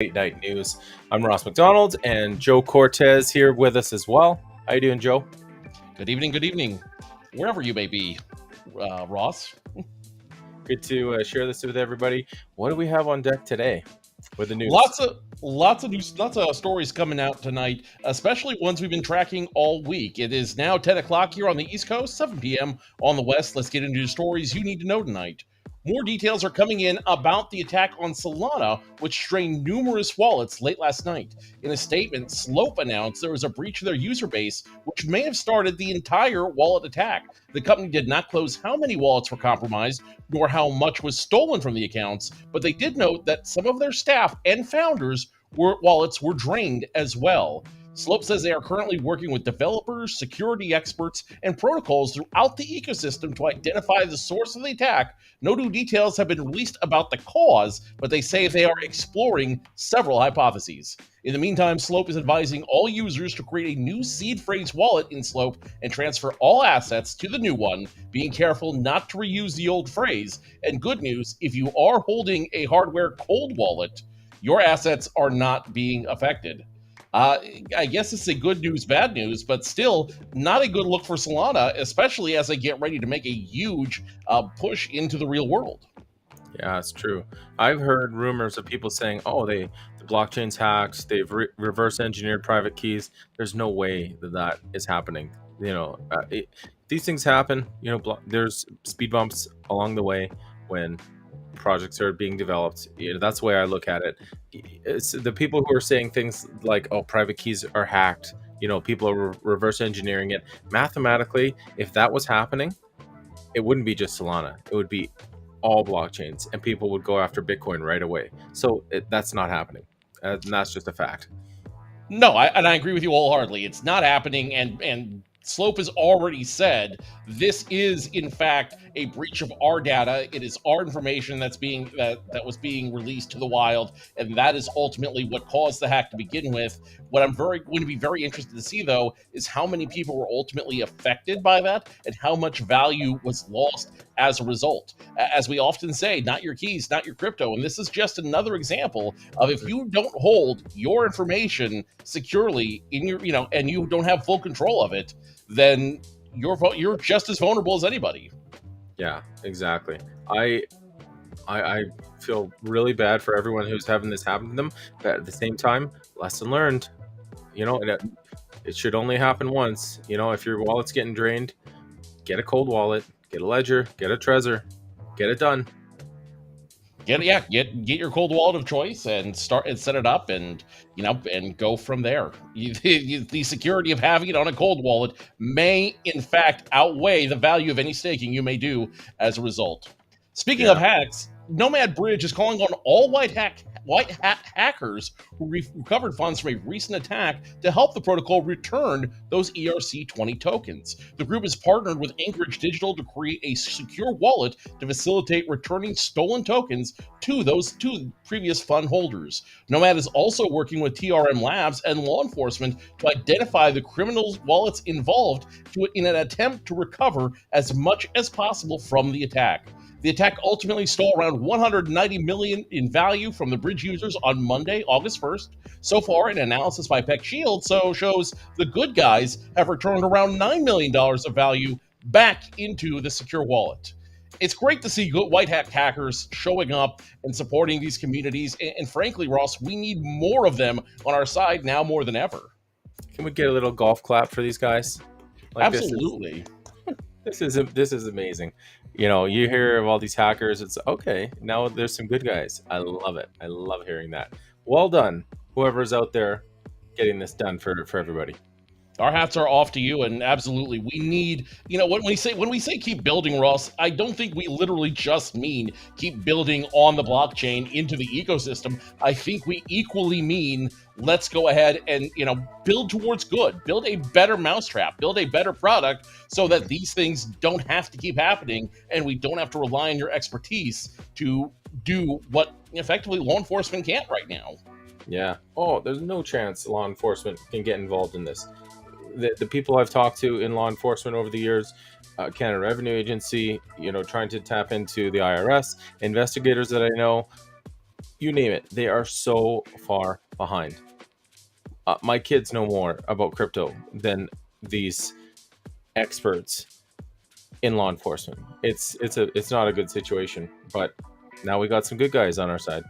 Late Night News. I'm Ross Macdonald, and Joe Cortez here with us as well. How you doing, Joe? Good evening, wherever you may be, Ross. Good to share this with everybody. What do we have on deck today with the news? Lots of news, lots of stories coming out tonight, especially ones we've been tracking all week. It is now 10 o'clock here on the East Coast, 7 p.m. on the West. Let's get into the stories you need to know tonight. More details are coming in about the attack on Solana, which strained numerous wallets late last night. In a statement, Slope announced there was a breach of their user base, which may have started the entire wallet attack. The company did not close how many wallets were compromised, nor how much was stolen from the accounts, but they did note that some of their staff and founders' wallets were drained as well. Slope says they are currently working with developers, security experts, and protocols throughout the ecosystem to identify the source of the attack. No new details have been released about the cause, but they say they are exploring several hypotheses. In the meantime, Slope is advising all users to create a new seed phrase wallet in Slope and transfer all assets to the new one, being careful not to reuse the old phrase. And good news, if you are holding a hardware cold wallet, your assets are not being affected. I guess it's a good news, bad news, but still not a good look for Solana, especially as they get ready to make a huge push into the real world. Yeah, it's true. I've heard rumors of people saying, "Oh, the blockchain's hacked. They've reverse engineered private keys." There's no way that is happening. These things happen. There's speed bumps along the way when projects are being developed. That's the way I look at it. It's the people who are saying things like, "Oh, private keys are hacked." People are reverse engineering it. Mathematically, if that was happening, it wouldn't be just Solana. It would be all blockchains, and people would go after Bitcoin right away. So that's not happening, and that's just a fact. No, I agree with you wholeheartedly. It's not happening, and Slope has already said this is in fact a breach of our data. It is our information that was being released to the wild, and that is ultimately what caused the hack to begin with. What I'm going to be very interested to see, though, is how many people were ultimately affected by that, and how much value was lost as a result. As we often say, not your keys, not your crypto, and this is just another example of if you don't hold your information securely in your, and you don't have full control of it, then you're just as vulnerable as anybody. Yeah, exactly. I feel really bad for everyone who's having this happen to them, but at the same time, lesson learned. It should only happen once. If your wallet's getting drained, get a cold wallet, get a ledger, get a Trezor, get it done. Get your cold wallet of choice and start and set it up, and go from there. The security of having it on a cold wallet may in fact outweigh the value of any staking you may do as a result. Speaking of hacks, Nomad Bridge is calling on all white hat hackers who recovered funds from a recent attack to help the protocol return those ERC20 tokens. The group has partnered with Anchorage Digital to create a secure wallet to facilitate returning stolen tokens to those two previous fund holders. Nomad is also working with TRM Labs and law enforcement to identify the criminals' wallets involved in an attempt to recover as much as possible from the attack. The attack ultimately stole around $190 million in value from the bridge users on Monday, August 1st. So far, an analysis by Peck Shield shows the good guys have returned around $9 million of value back into the secure wallet. It's great to see good white hat hackers showing up and supporting these communities. And frankly, Ross, we need more of them on our side now more than ever. Can we get a little golf clap for these guys? Absolutely. This is amazing. You hear of all these hackers. It's okay. Now there's some good guys. I love it. I love hearing that. Well done, whoever's out there getting this done for everybody. Our hats are off to you, and absolutely, we need, when we say keep building, Ross, I don't think we literally just mean keep building on the blockchain into the ecosystem. I think we equally mean let's go ahead and, build towards good, build a better mousetrap, build a better product so that these things don't have to keep happening, and we don't have to rely on your expertise to do what effectively law enforcement can't right now. Yeah. Oh, there's no chance law enforcement can get involved in this. The people I've talked to in law enforcement over the years, Canada Revenue Agency, trying to tap into the IRS, investigators that I know, you name it. They are so far behind. My kids know more about crypto than these experts in law enforcement. It's not a good situation, but now we got some good guys on our side.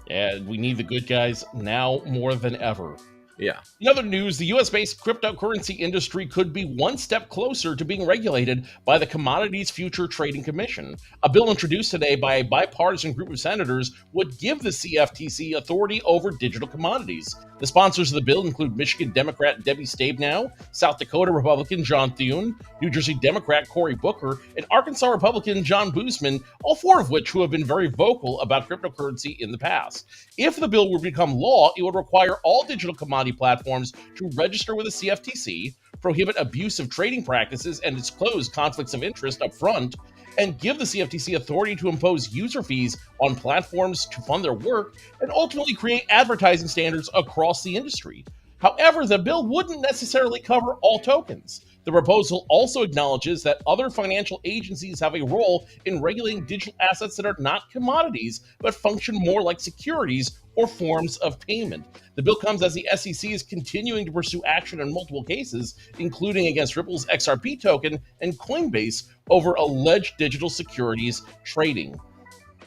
And we need the good guys now more than ever. Yeah. In other news, the US based cryptocurrency industry could be one step closer to being regulated by the Commodities Future Trading Commission. A bill introduced today by a bipartisan group of senators would give the CFTC authority over digital commodities. The sponsors of the bill include Michigan Democrat Debbie Stabenow, South Dakota Republican John Thune, New Jersey Democrat Cory Booker, and Arkansas Republican John Boozman, all four of which who have been very vocal about cryptocurrency in the past. If the bill were to become law, it would require all digital commodity platforms to register with the CFTC, prohibit abusive trading practices and disclose conflicts of interest up front, and give the CFTC authority to impose user fees on platforms to fund their work, and ultimately create advertising standards across the industry. However, the bill wouldn't necessarily cover all tokens. The proposal also acknowledges that other financial agencies have a role in regulating digital assets that are not commodities, but function more like securities or forms of payment. The bill comes as the SEC is continuing to pursue action in multiple cases, including against Ripple's XRP token and Coinbase over alleged digital securities trading.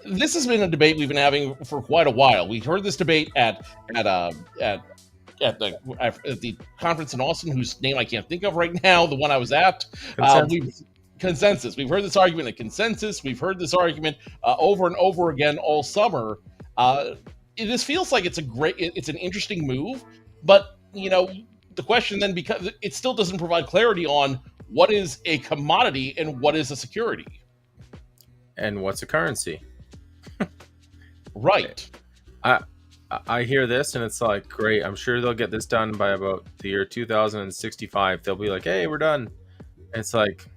This has been a debate we've been having for quite a while. We heard this debate at the conference in Austin, whose name I can't think of right now, the one I was at. Consensus. We've heard this argument at Consensus. We've heard this argument over and over again all summer. This feels like it's an interesting move, but the question then, because it still doesn't provide clarity on what is a commodity and what is a security, and what's a currency. Right. I hear this and it's like, great, I'm sure they'll get this done by about the year 2065. They'll be like, hey, we're done. It's like,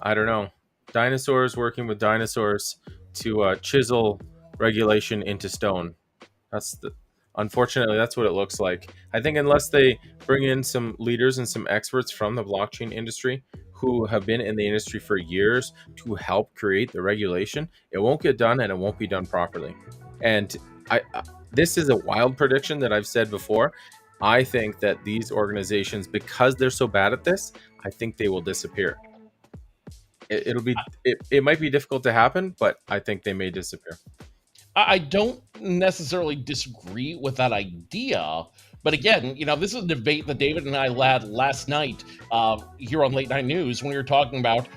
I don't know. Dinosaurs working with dinosaurs to chisel regulation into stone. Unfortunately, that's what it looks like. I think unless they bring in some leaders and some experts from the blockchain industry who have been in the industry for years to help create the regulation, it won't get done and it won't be done properly. And this is a wild prediction that I've said before. I think that these organizations, because they're so bad at this, I think they will disappear. It might be difficult to happen, but I think they may disappear. I don't necessarily disagree with that idea, but again, this is a debate that David and I had last night here on Late Night News when we were talking about,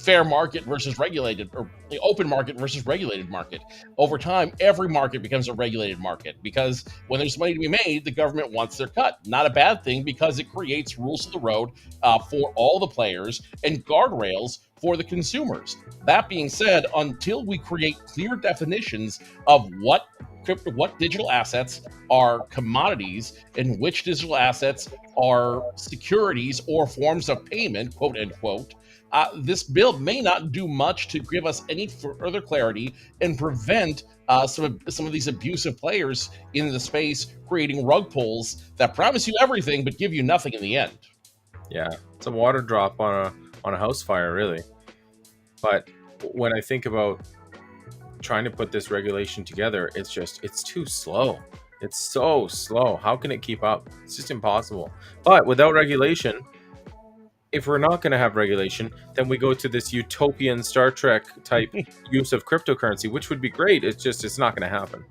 fair market versus regulated, or the open market versus regulated market. Over time, every market becomes a regulated market because when there's money to be made, the government wants their cut. Not a bad thing because it creates rules of the road for all the players and guardrails for the consumers. That being said, until we create clear definitions of what digital assets are commodities and which digital assets are securities or forms of payment, quote unquote, this bill may not do much to give us any further clarity and prevent some of these abusive players in the space creating rug pulls that promise you everything but give you nothing in the end. Yeah, it's a water drop on a house fire, really. But when I think about trying to put this regulation together, it's too slow. It's so slow. How can it keep up? It's just impossible. But without regulation, if we're not going to have regulation, then we go to this utopian Star Trek type use of cryptocurrency, which would be great. It's not going to happen.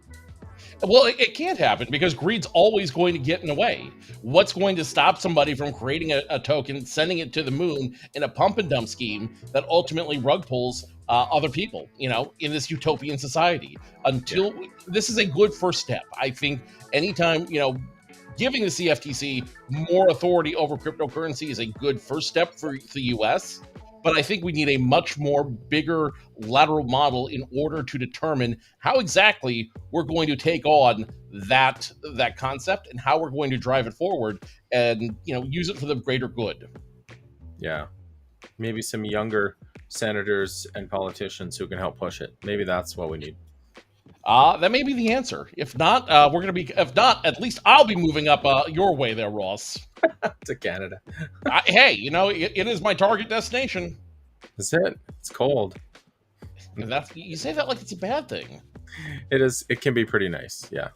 Well, it can't happen because greed's always going to get in the way. What's going to stop somebody from creating a token, sending it to the moon in a pump and dump scheme that ultimately rug pulls other people, in this utopian society? This is a good first step. I think anytime, giving the CFTC more authority over cryptocurrency is a good first step for the US, but I think we need a much more bigger lateral model in order to determine how exactly we're going to take on that concept and how we're going to drive it forward and use it for the greater good. Yeah. Maybe some younger senators and politicians who can help push it. Maybe that's what we need. That may be the answer. If not, at least I'll be moving up your way there, Ross. To Canada. Hey, it is my target destination. That's it. It's cold. And that's, you say that like it's a bad thing. It is. It can be pretty nice. Yeah.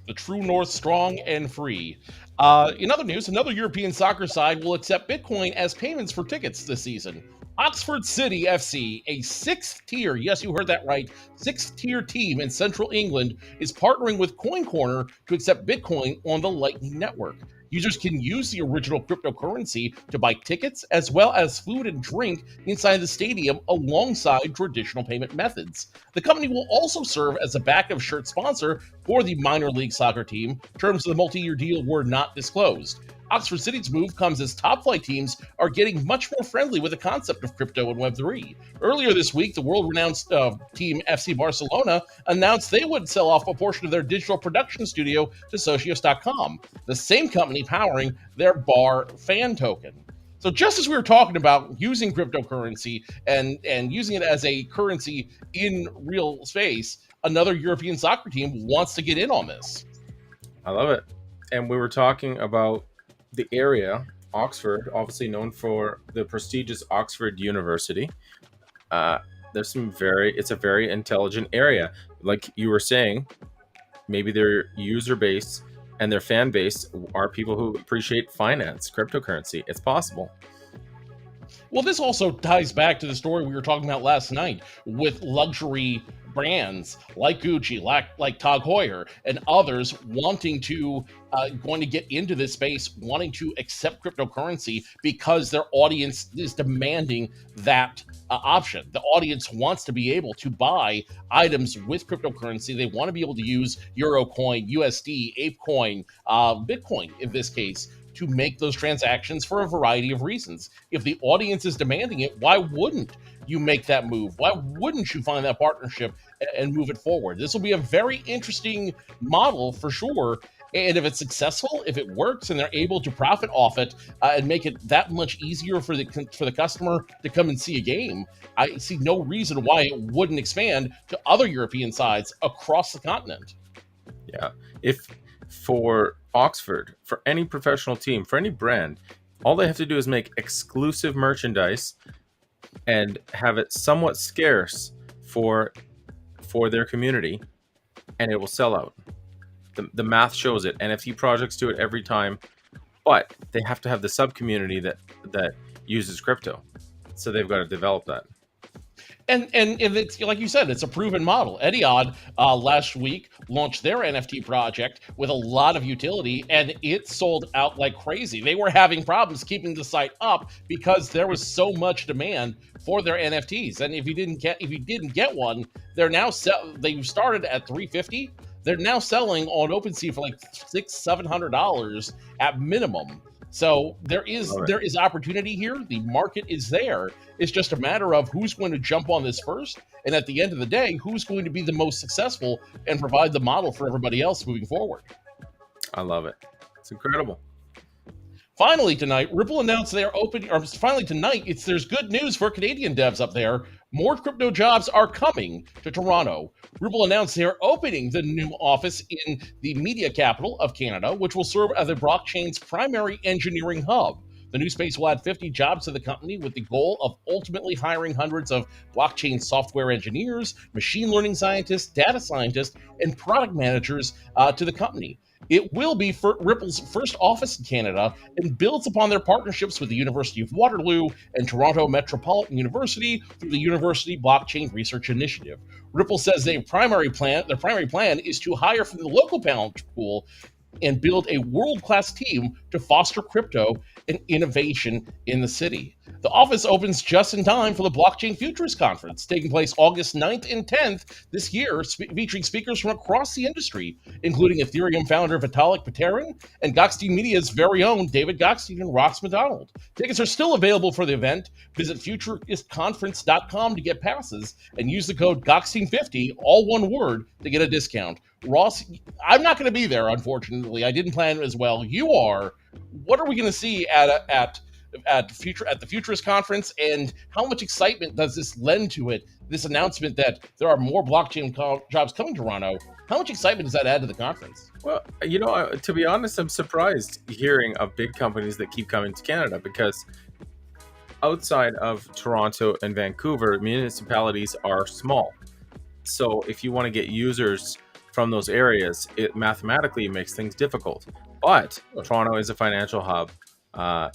The True North strong and free. In other news, another European soccer side will accept Bitcoin as payments for tickets this season. Oxford City FC, a sixth tier, yes, you heard that right, sixth tier team in central England, is partnering with Coin Corner to accept Bitcoin on the Lightning Network. Users can use the original cryptocurrency to buy tickets as well as food and drink inside the stadium alongside traditional payment methods. The company will also serve as a backup shirt sponsor for the minor league soccer team. Terms of the multi-year deal were not disclosed. Oxford City's move comes as top flight teams are getting much more friendly with the concept of crypto and Web3. Earlier this week, the world-renowned team FC Barcelona announced they would sell off a portion of their digital production studio to Socios.com, the same company powering their Bar fan token. So just as we were talking about using cryptocurrency and using it as a currency in real space, another European soccer team wants to get in on this. I love it. And we were talking about the area, Oxford, obviously known for the prestigious Oxford University. There's it's a very intelligent area. Like you were saying, maybe their user base and their fan base are people who appreciate finance, cryptocurrency. It's possible. Well, this also ties back to the story we were talking about last night with luxury brands like Gucci, like Tag Heuer, and others wanting to going to get into this space, wanting to accept cryptocurrency because their audience is demanding that option. The audience wants to be able to buy items with cryptocurrency. They want to be able to use Eurocoin, USD, ApeCoin, Bitcoin in this case, to make those transactions for a variety of reasons. If the audience is demanding it, why wouldn't you make that move? Why wouldn't you find that partnership and move it forward? This will be a very interesting model for sure. And if it's successful, if it works and they're able to profit off it and make it that much easier for the customer to come and see a game, I see no reason why it wouldn't expand to other European sides across the continent. Yeah. If for Oxford, for any professional team, for any brand, all they have to do is make exclusive merchandise and have it somewhat scarce for their community, and it will sell out. The math shows it. NFT projects do it every time, but they have to have the sub community that uses crypto. So they've got to develop that. And if it's like you said, it's a proven model. Etihad last week launched their NFT project with a lot of utility, and it sold out like crazy. They were having problems keeping the site up because there was so much demand for their NFTs. And if you didn't get one, they're now they started at $350. They're now selling on OpenSea for like $600-700 at minimum. So there is opportunity here. The market is there. It's just a matter of who's going to jump on this first, and at the end of the day, who's going to be the most successful and provide the model for everybody else moving forward. I love it. It's incredible. Finally tonight, Ripple announced they are opening. Or finally tonight, there's good news for Canadian devs up there. More crypto jobs are coming to Toronto. Ripple announced they are opening the new office in the media capital of Canada, which will serve as the blockchain's primary engineering hub. The new space will add 50 jobs to the company with the goal of ultimately hiring hundreds of blockchain software engineers, machine learning scientists, data scientists, and product managers to the company. It will be Ripple's first office in Canada and builds upon their partnerships with the University of Waterloo and Toronto Metropolitan University through the University Blockchain Research Initiative. Ripple says their primary plan is to hire from the local talent pool and build a world-class team to foster crypto and innovation in the city. The office opens just in time for the Blockchain Futures Conference, taking place August 9th and 10th this year, featuring speakers from across the industry, including Ethereum founder Vitalik Buterin and Gokhshtein Media's very own David Gokhshtein and Ross Macdonald. Tickets are still available for the event. Visit futuristconference.com to get passes and use the code Gokhshtein50, all one word, to get a discount. Ross, I'm not going to be there, unfortunately. I didn't plan it as well. You are. What are we going to see at the Futurist Conference, and how much excitement does this lend to it? This announcement that there are more blockchain jobs coming to Toronto. How much excitement does that add to the conference? Well, to be honest, I'm surprised hearing of big companies that keep coming to Canada, because outside of Toronto and Vancouver, municipalities are small. So if you want to get users from those areas, it mathematically makes things difficult. But Toronto is a financial hub. Uh,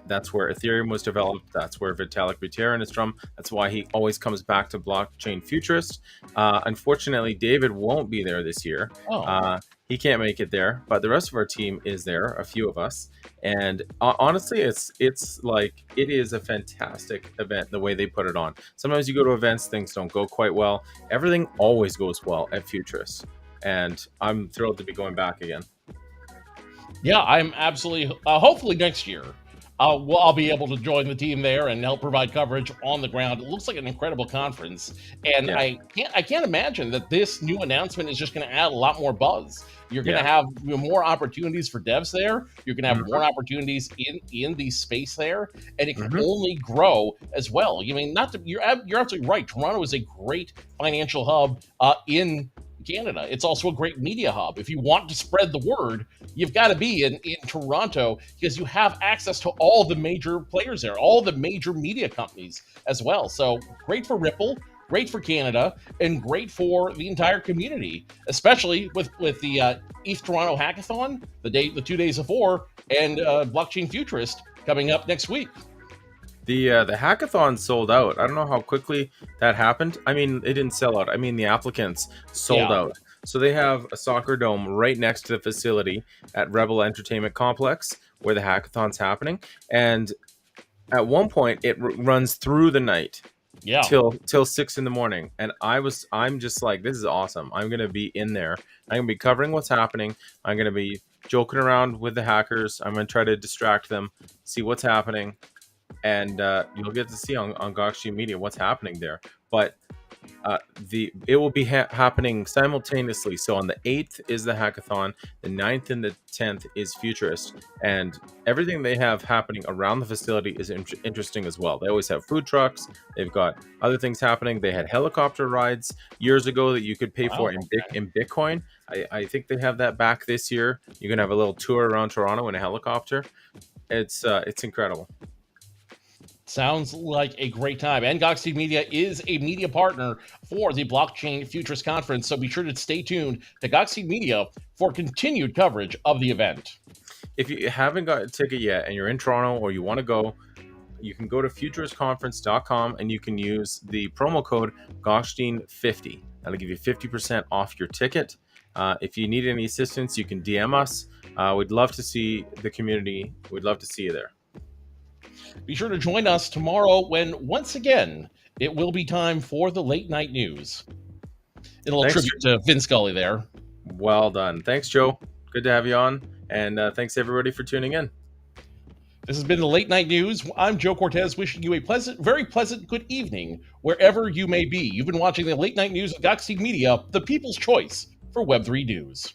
that's where Ethereum was developed. That's where Vitalik Buterin is from. That's why he always comes back to blockchain futurist. Unfortunately, David won't be there this year. Oh, He can't make it there, but the rest of our team is there. A few of us, and honestly, it's like it is a fantastic event the way they put it on. Sometimes you go to events, things don't go quite well. Everything always goes well at Futurist, and I'm thrilled to be going back again. yeah, I'm absolutely. Hopefully next year, I'll be able to join the team there and help provide coverage on the ground. It looks like an incredible conference, and Yeah, I can't imagine that this new announcement is just going to add a lot more buzz. You're going to yeah. have more opportunities for devs there. You're going to have Hmm. more opportunities in the space there, and it can Hmm. only grow as well. You mean not to, you're absolutely right. Toronto is a great financial hub in Canada. It's also a great media hub. If you want to spread the word, you've got to be in Toronto because you have access to all the major players there, all the major media companies as well. So great for Ripple, great for Canada, and great for the entire community, especially with the ETH Toronto Hackathon, the 2 days before, and Blockchain Futurist coming up next week. The hackathon sold out. I don't know how quickly that happened. I mean, it didn't sell out. I mean, the applicants sold Yeah, out. So they have a soccer dome right next to the facility at Rebel Entertainment Complex where the hackathon's happening. And at one point, it runs through the night yeah. till 6 in the morning. And I'm just like, this is awesome. I'm gonna be in there. I'm gonna be covering what's happening. I'm gonna be joking around with the hackers. I'm gonna try to distract them, see what's happening, and you'll get to see on Gokhshtein Media what's happening there. But the it will be happening simultaneously. So on the 8th is the hackathon, the 9th and the 10th is Futurist, and everything they have happening around the facility is interesting as well. They always have food trucks. They've got other things happening. They had helicopter rides years ago that you could pay for Oh, in okay. Bitcoin. I think they have that back this year. You can have a little tour around Toronto in a helicopter. It's incredible. Sounds like a great time. And Gokhshtein Media is a media partner for the Blockchain Futures Conference. So be sure to stay tuned to Gokhshtein Media for continued coverage of the event. If you haven't got a ticket yet and you're in Toronto or you want to go, you can go to futuristconference.com and you can use the promo code Gokhshtein50. That'll give you 50% off your ticket. If you need any assistance, you can DM us. We'd love to see the community. We'd love to see you there. Be sure to join us tomorrow when, once again, it will be time for the late night news. A little Thanks. tribute to Vin Scully there. Well done. Thanks, Joe. Good to have you on. And thanks, everybody, for tuning in. This has been the late night news. I'm Joe Cortez, wishing you a pleasant, very pleasant good evening wherever you may be. You've been watching the late night news of Gokhshtein Media, the people's choice for Web3 news.